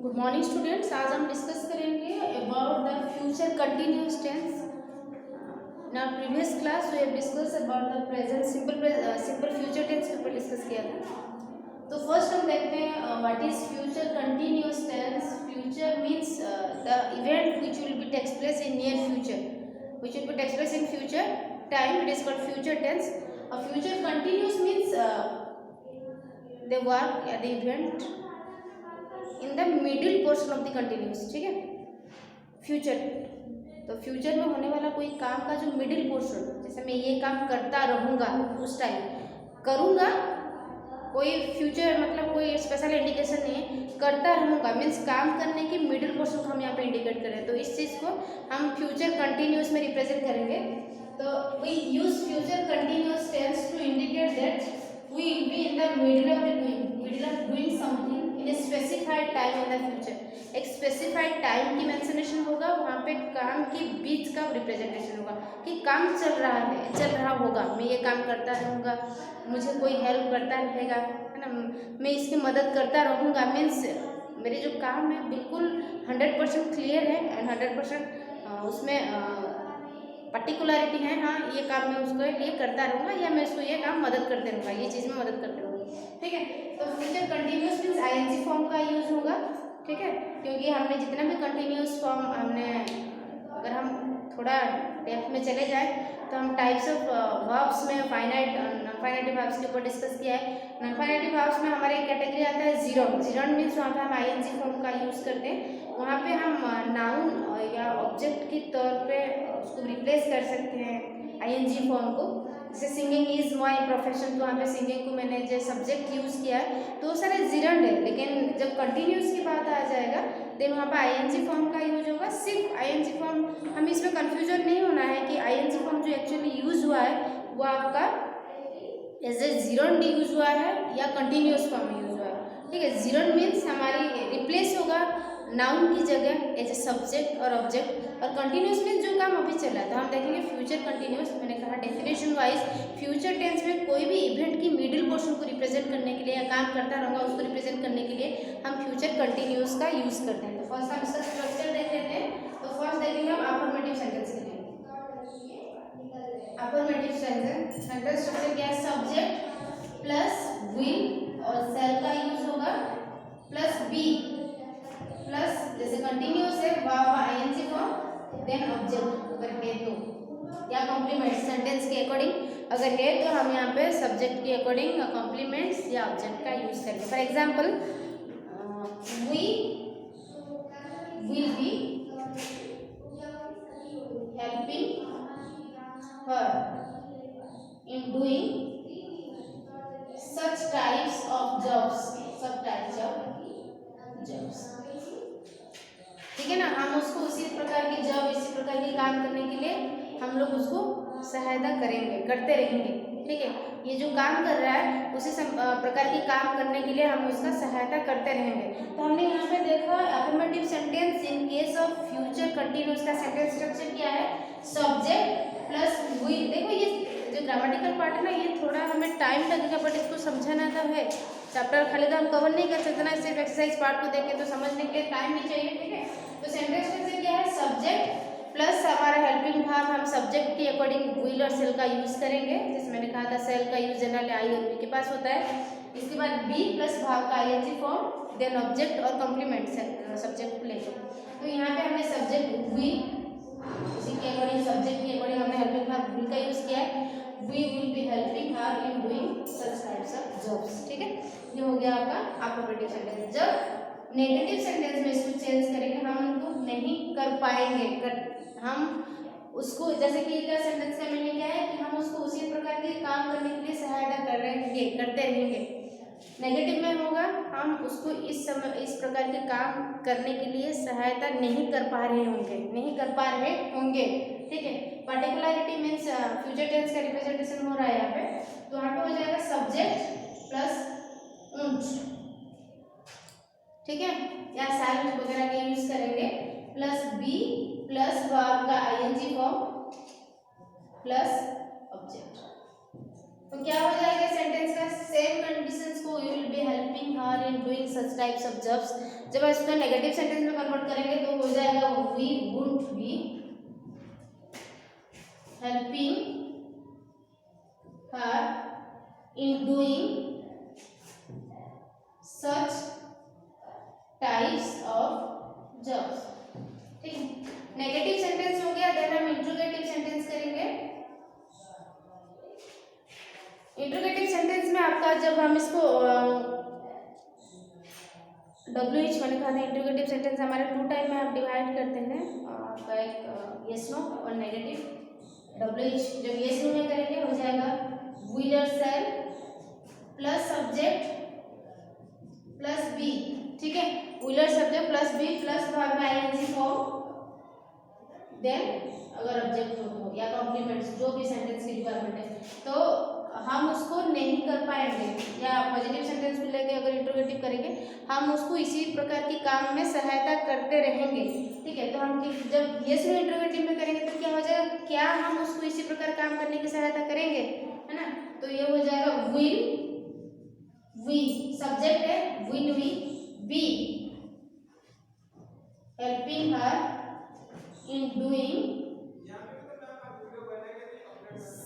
Good morning students. आज हम discuss करेंगे about the future continuous tense. In our previous class we have discuss about the present simple future tense के ऊपर discuss किया था। तो फर्स्ट हम देखते हैं what is future continuous tense. Future means the event which will be takes place in near future, which will be takes place in future time. It is called future tense. Future continuous means the work या the event in the middle portion of the continuous. ठीक है, future. तो future में होने वाला कोई काम का जो मिडिल पोर्शन, जैसे मैं ये काम करता रहूँगा, उस टाइम करूँगा, कोई फ्यूचर मतलब कोई स्पेशल इंडिकेशन नहीं है, करता रहूँगा मीन्स काम करने की मिडिल पोर्शन को हम यहाँ पे इंडिकेट करें, तो इस चीज़ को हम फ्यूचर कंटिन्यूस में रिप्रेजेंट करेंगे। तो we use future continuous tense to indicate that we will be in the middle of doing something in a specified time in the future। एक स्पेसिफाइड टाइम की मेंशनेशन होगा, वहाँ पे काम के बीच का रिप्रेजेंटेशन होगा कि काम चल रहा होगा, मैं ये काम करता रहूँगा, मुझे कोई हेल्प करता रहेगा, है ना, मैं इसकी मदद करता रहूँगा। मीन्स मेरे जो काम है बिल्कुल 100% क्लियर है एंड 100% उसमें पर्टिकुलरिटी है। हाँ, ये काम मैं उसको ये करता रहूँगा या मैं उसको ये काम मदद करते रहूँगा, ये चीज़ में मदद करते रहूँगा। ठीक है, तो future continuous means ING form का यूज होगा। ठीक है, क्योंकि हमने जितना भी कंटिन्यूस फॉर्म अगर हम थोड़ा डेप्थ में चले जाए तो हम टाइप्स ऑफ वर्ब्स में फाइनाइट नॉन फाइनाइटिव वर्ब्स के ऊपर डिस्कस किया है। नॉन फाइनाइटिव वर्ब्स में हमारे कैटेगरी आता है जीरोन मीन्स वहाँ पे हम आईएनजी फॉर्म का यूज़ करते हैं। वहाँ पे हम नाउन या ऑब्जेक्ट के तौर पे उसको रिप्लेस कर सकते हैं आईएनजी फॉर्म को। जैसे सिंगिंग इज माय प्रोफेशन, तो वहाँ पे सिंगिंग को मैंने जो सब्जेक्ट यूज़ किया है, तो वो सारे जीरंड है। लेकिन जब कंटिन्यूस की बात आ जाएगा देन वहाँ पे आईएनजी फॉर्म का यूज होगा। सिर्फ आईएनजी फॉर्म, हमें इसमें कंफ्यूजन नहीं होना है कि आईएनजी फॉर्म जो एक्चुअली यूज हुआ है वो आपका एज ए जीरंड यूज हुआ है या कंटिन्यूस फॉर्म यूज हुआ है। ठीक है, जीरंड मीन्स हमारी रिप्लेस होगा नाउन की जगह एज ए सब्जेक्ट और ऑब्जेक्ट, और कंटिन्यूस मीन्स जो काम अभी चल रहा है। तो हम देखेंगे फ्यूचर कंटिन्यूस। मैंने कहा डेफिनेशन वाइज फ्यूचर टेंस में कोई भी इवेंट की मिडिल पोर्शन को रिप्रेजेंट करने के लिए या काम करता रहूँगा उसको रिप्रेजेंट करने के लिए हम फ्यूचर कंटिन्यूस का यूज करते हैं। तो फर्स्ट हम इसका स्ट्रक्चर देख लेते हैं। तो फर्स्ट देखेंगे हम अफर्मेटिव सेंटेंस के लिए। अफर्मेटिव सेंटेंस स्ट्रक्चर क्या है? सब्जेक्ट प्लस विल और सेल का यूज होगा, प्लस बी प्लस जैसे कंटिन्यूस है आईएनजी फॉर्म, देन ऑब्जेक्ट अगर है तो, या कॉम्प्लीमेंट सेंटेंस के अकॉर्डिंग अगर है तो हम यहाँ पे सब्जेक्ट के अकॉर्डिंग कॉम्प्लीमेंट्स या ऑब्जेक्ट का यूज करेंगे। For example we will be helping her in doing such types of jobs, ठीक है ना। हम उसको उसी प्रकार की जॉब, इसी प्रकार के काम करने के लिए हम लोग उसको सहायता करेंगे, करते रहेंगे। ठीक है, ये जो काम कर रहा है उसी प्रकार के काम करने के लिए हम उसका सहायता करते रहेंगे। तो हमने यहाँ पे देखा affirmative sentence in case of future continuous का सेंटेंस स्ट्रक्चर क्या है? Subject plus will. देखो ये जो ग्रामेटिकल पार्ट है ना, ये थोड़ा हमें टाइम लगेगा बट इसको समझाना तो है। चैप्टर खाली तो हम कवर नहीं कर सकते ना, सिर्फ एक्सरसाइज पार्ट को देखें तो समझने के लिए टाइम भी चाहिए। ठीक है, तो सेंटेंस स्ट्रक्चर क्या है? सब्जेक्ट प्लस हमारा हेल्पिंग भाग, हम सब्जेक्ट के अकॉर्डिंग विल और सेल का यूज करेंगे। जैसे मैंने कहा था सेल का यूज जनरली आई और वी के पास होता है। इसके बाद बी प्लस भाग का आईएनजी फॉर्म, देन ऑब्जेक्ट और कॉम्प्लीमेंट सब्जेक्ट को लेकर। तो यहाँ पे हमने सब्जेक्ट वी, इसी के अकॉर्डिंग सब्जेक्ट के अकॉर्डिंग हमने हेल्पिंग भाग विल का यूज किया है। We will be helping her in doing such types of jobs. ठीक है, ये हो गया आपका अफर्मेटिव सेंटेंस। जब नेगेटिव सेंटेंस में इसको चेंज करेंगे, हम उनको नहीं कर पाएंगे, हम उसको, जैसे कि क्या सेंटेंस का मीनिंग क्या है कि हम उसको उसी प्रकार के काम करने के लिए सहायता कर रहे हैं, करते रहेंगे। नेगेटिव में होगा हम उसको इस प्रकार के काम करने के लिए सहायता नहीं कर पा रहे होंगे। ठीक है, पर्टिकुलरिटी मीन्स फ्यूचर टेंस का रिप्रेजेंटेशन हो रहा है यहाँ पे, तो यहाँ पे हो जाएगा सब्जेक्ट प्लस उंट। ठीक है, या साइलेंट वगैरह का यूज करेंगे, प्लस बी प्लस वर्ब का आईएनजी फॉर्म प्लस ऑब्जेक्ट। तो क्या हो जाएगा सेंटेंस का? सेम कंडीशंस को we will be helping her in doing such types of jobs. जब इसको नेगेटिव सेंटेंस में कन्वर्ट करेंगे तो हो जाएगा we wouldn't be helping her in doing such types of jobs. ठीक है, नेगेटिव सेंटेंस हो गया। देन हम इंट्रोगेटिव सेंटेंस करेंगे। इंट्रोगेटिव सेंटेंस में आपका जब हम इसको WH मैंने कहा था इंट्रोगेटिव सेंटेंस हमारे 2 टाइप में आप डिवाइड करते हैं। आपका एक यस नो और नेगेटिव। WH जब यस नो में करेंगे हो जाएगा will or shall plus subject plus be. ठीक है, will or subject plus be plus भाग में ING फॉर्म, देन अगर ऑब्जेक्ट हो तो या कॉम्प्लीमेंट्स जो भी सेंटेंस की रिक्वायरमेंट है तो हम उसको नहीं कर पाएंगे। या पॉजिटिव सेंटेंस को लेके अगर इंट्रोगेटिव करेंगे हम उसको इसी प्रकार की काम में सहायता करते रहेंगे। ठीक है, तो हम जब यस नो इंट्रोगेटिव में करेंगे तो क्या हो जाएगा, क्या हम उसको इसी प्रकार काम करने की सहायता करेंगे, है ना। तो ये हो जाएगा विल वी, सब्जेक्ट है will we be helping her in doing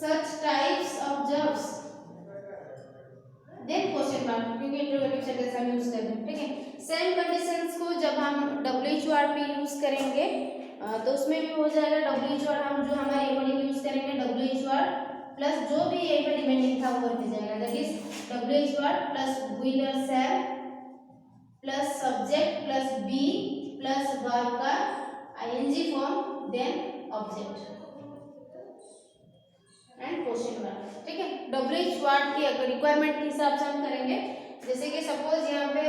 such types of jobs। then question mark, क्योंकि इंट्रोगेटिव सेंटेंस हम यूज कर रहे हैं। ठीक है, सेम कंडीशंस को जब हम WH वर्ड पे यूज करेंगे तो उसमें भी हो जाएगा WH वर्ड। हम जो हमारे एमोनिम यूज करेंगे WH वर्ड प्लस जो भी ए में रिमेनिंग था वो करके जाएगा। That is WH word plus will or shall plus subject plus be plus verb का ING form, then object and question mark. ठीक है, WH वर्ड की अगर रिक्वायरमेंट के हिसाब से हम करेंगे, जैसे कि सपोज यहाँ पे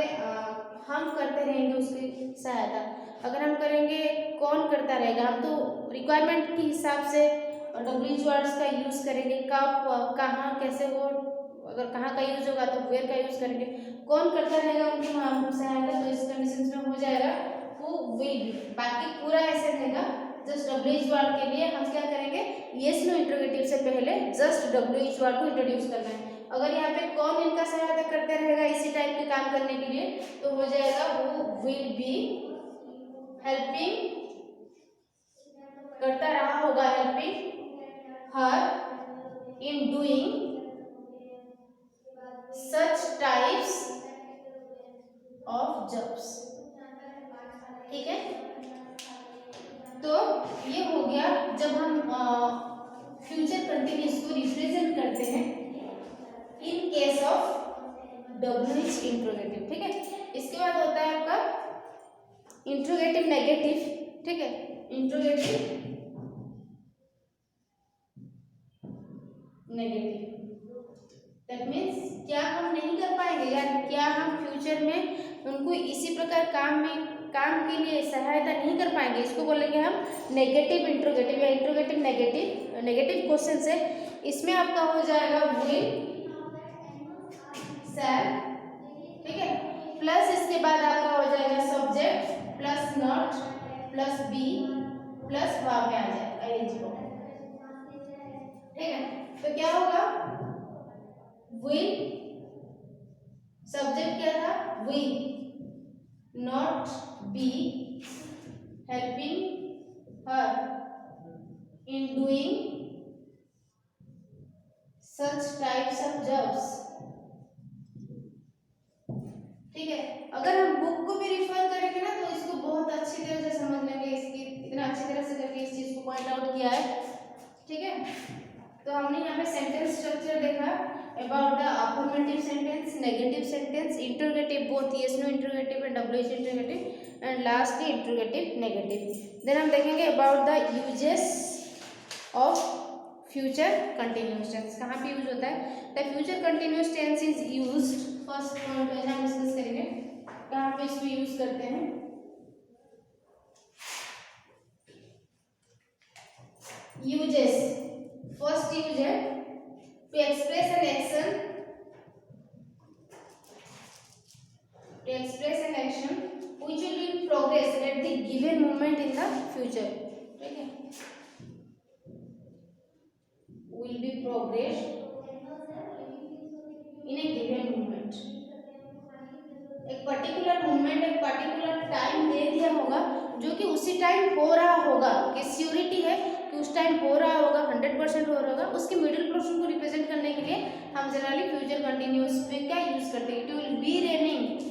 हम करते रहेंगे उसकी सहायता। अगर हम करेंगे कौन करता रहेगा, हम तो रिक्वायरमेंट के हिसाब से WH वर्ड्स का यूज करेंगे। कब कहाँ कैसे हो, अगर कहाँ का यूज होगा तो वेयर का यूज करेंगे। कौन करता रहेगा उनकी हम सहायता, तो इस कंडीशन में हो जाएगा who will। बाकी पूरा ऐसे रहेगा, जस्ट WH वर्ड के लिए हम क्या करेंगे, यस नो इंट्रोगेटिव से पहले जस्ट WH वर्ड को इंट्रोड्यूस करना है। अगर यहाँ पे कौन इनका सहायता करते रहेगा इसी टाइप के काम करने के लिए तो हो जाएगा who will be helping, करता रहा होगा helping her in doing such types of jobs। ठीक है, तो ये हो गया जब हम फ्यूचर कंटिन्यूअस को रिप्रेजेंट करते हैं in case of WH interrogative. ठीक है, इसके बाद होता है आपका इंट्रोगेटिव नेगेटिव। ठीक है, इंट्रोगेटिव नेगेटिव दैट मीन्स क्या हम नहीं कर पाएंगे या क्या हम फ्यूचर में उनको इसी प्रकार काम के लिए सहायता नहीं कर पाएंगे, इसको बोलेंगे हम नेगेटिव इंट्रोगेटिव या इंट्रोगेटिव नेगेटिव। नेगेटिव क्वेश्चन से इसमें आपका हो जाएगा विल शैल। ठीक है, प्लस इसके बाद आपका हो जाएगा subject plus not plus be plus verb में आ जाएगा ING को। ठीक है, तो क्या होगा, विल सब्जेक्ट क्या था will, not be helping her in doing such types of jobs. ठीक है, अगर हम बुक को भी रिफर करेंगे ना तो इसको बहुत अच्छी तरह से समझ लेंगे, इसकी इतना अच्छी तरह से करके इस चीज को पॉइंट आउट किया है। ठीक है, तो हमने यहाँ पे सेंटेंस स्ट्रक्चर देखा about the affirmative sentence, negative sentence, interrogative both yes no interrogative and WH interrogative and lastly interrogative negative। then हम देखेंगे about the uses of future continuous tense, कहाँ पे यूज होता है। the future continuous tense is used, first point है हम discuss करेंगे कहाँ पे इसको यूज करते हैं। uses, फर्स्ट यूज है to express an action, which will be in progress at the given moment in the future। ठीक है, will be progress in a given moment। उसी टाइम हो रहा होगा, कि श्योरिटी है कि उस टाइम हो रहा होगा, 100% हो रहा होगा, उसके मिडिल पोर्शन को रिप्रेजेंट करने के लिए हम जनरली फ्यूचर कंटिन्यूस में क्या यूज करते हैं, it will be raining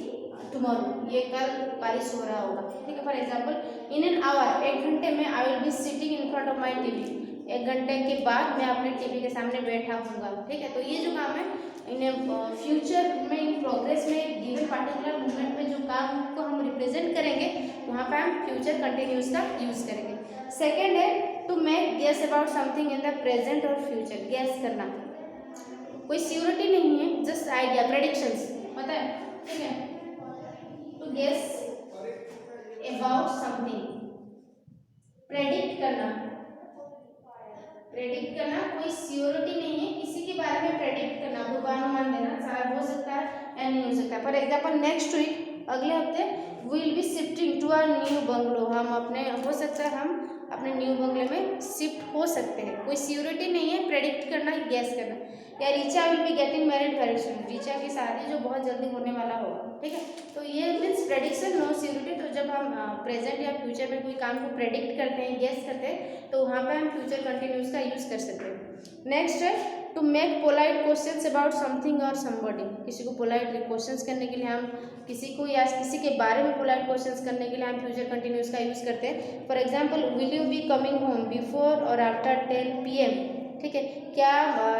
tomorrow, ये कल बारिश हो रहा होगा, ठीक है। For example in an hour, 1 घंटे में I will be sitting in front of my TV, 1 घंटे के बाद मैं अपने टीवी के सामने बैठा हूँगा, ठीक है। तो ये जो काम है इन फ्यूचर में, इन प्रोग्रेस में, गिवन पार्टिकुलर मूवमेंट में जो काम को हम रिप्रेजेंट करेंगे, वहाँ पे हम फ्यूचर कंटिन्यूस का यूज करेंगे। सेकेंड है to make guess about something in the present और फ्यूचर, गेस करना, कोई श्योरिटी नहीं है, जस्ट आइडिया, प्रेडिक्शंस, पता है, ठीक है। To guess about something, predict करना, प्रेडिक्ट करना, कोई श्योरिटी नहीं है, किसी के बारे में प्रेडिक्ट करना, पूर्वानुमान देना, शायद हो सकता है या नहीं हो सकता। फॉर एग्जाम्पल नेक्स्ट वीक, अगले हफ्ते we will be shifting to our new bungalow, हम अपने, हो सकता है हम अपने न्यू बंगले में शिफ्ट हो सकते हैं, कोई श्योरिटी नहीं है, प्रेडिक्ट करना, गैस करना। या Richa will be getting married very soon, Richa की शादी जो बहुत जल्दी होने वाला होगा, ठीक है। तो ये मीन्स प्रेडिक्शन, नो श्योरिटी। तो जब हम प्रेजेंट या फ्यूचर में कोई काम को प्रेडिक्ट करते हैं, गेस करते हैं, तो वहाँ पे हम फ्यूचर कंटिन्यूस का यूज कर सकते हैं। नेक्स्ट है to make polite questions about something और समबडी, किसी को पोलाइट क्वेश्चंस करने के लिए हम, किसी को या किसी के बारे में पोलाइट क्वेश्चंस करने के लिए हम फ्यूचर कंटिन्यूस का यूज करते हैं। For example will you be coming home before और आफ्टर 10 PM, ठीक है, क्या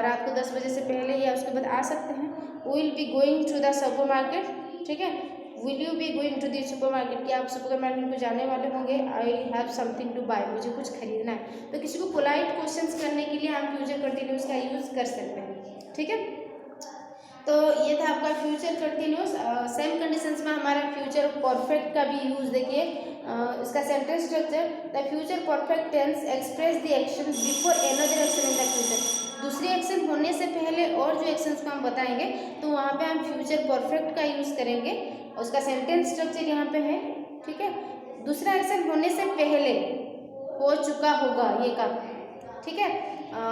रात को 10 बजे से पहले या उसके बाद आ सकते हैं। Will be going to the supermarket, ठीक है, will you be going to the supermarket, क्या आप सुपर मार्केट को जाने वाले होंगे। I have something to buy, मुझे कुछ खरीदना है। तो किसी को पोलाइट क्वेश्चंस करने के लिए हम फ्यूचर कंटिन्यूस का यूज कर सकते हैं, ठीक है। तो ये था आपका फ्यूचर कंटिन्यूस। सेम कंडीशंस में हमारा फ्यूचर परफेक्ट का भी यूज देखिए, इसका sentence structure, the future perfect tense express the action before another action in the future, दूसरी एक्शन होने से पहले और जो एक्शंस को हम बताएंगे, तो वहाँ पे हम फ्यूचर परफेक्ट का यूज करेंगे। उसका सेंटेंस स्ट्रक्चर यहाँ पे है, ठीक है। दूसरा एक्शन होने से पहले, हो चुका होगा ये काम, ठीक है।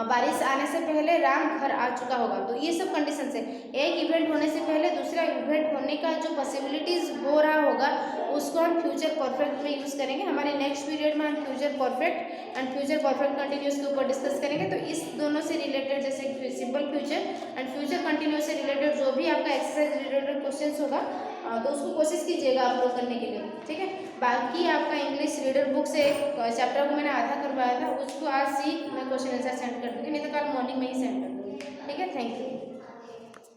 बारिश आने से पहले राम घर आ चुका होगा, तो ये सब कंडीशन है। एक इवेंट होने से पहले दूसरा इवेंट होने का जो पॉसिबिलिटीज हो रहा होगा, उसको हम फ्यूचर परफेक्ट में यूज करेंगे। हमारे नेक्स्ट पीरियड में हम future perfect and future perfect continuous के ऊपर डिस्कस करेंगे। तो इस दोनों से रिलेटेड, जैसे simple future and future continuous से रिलेटेड जो भी आपका एक्सरसाइज रिलेटेड क्वेश्चन होगा, तो उसको कोशिश कीजिएगा आप लोग करने के लिए, ठीक है। बाकी आपका इंग्लिश रीडर बुक से एक चैप्टर को मैंने आधा करवाया था, उसको आज ही मैं क्वेश्चन आंसर सेंड कर दूँगी, नहीं तो कल मॉर्निंग में ही सेंड कर दूँगी, ठीक है। Thank you.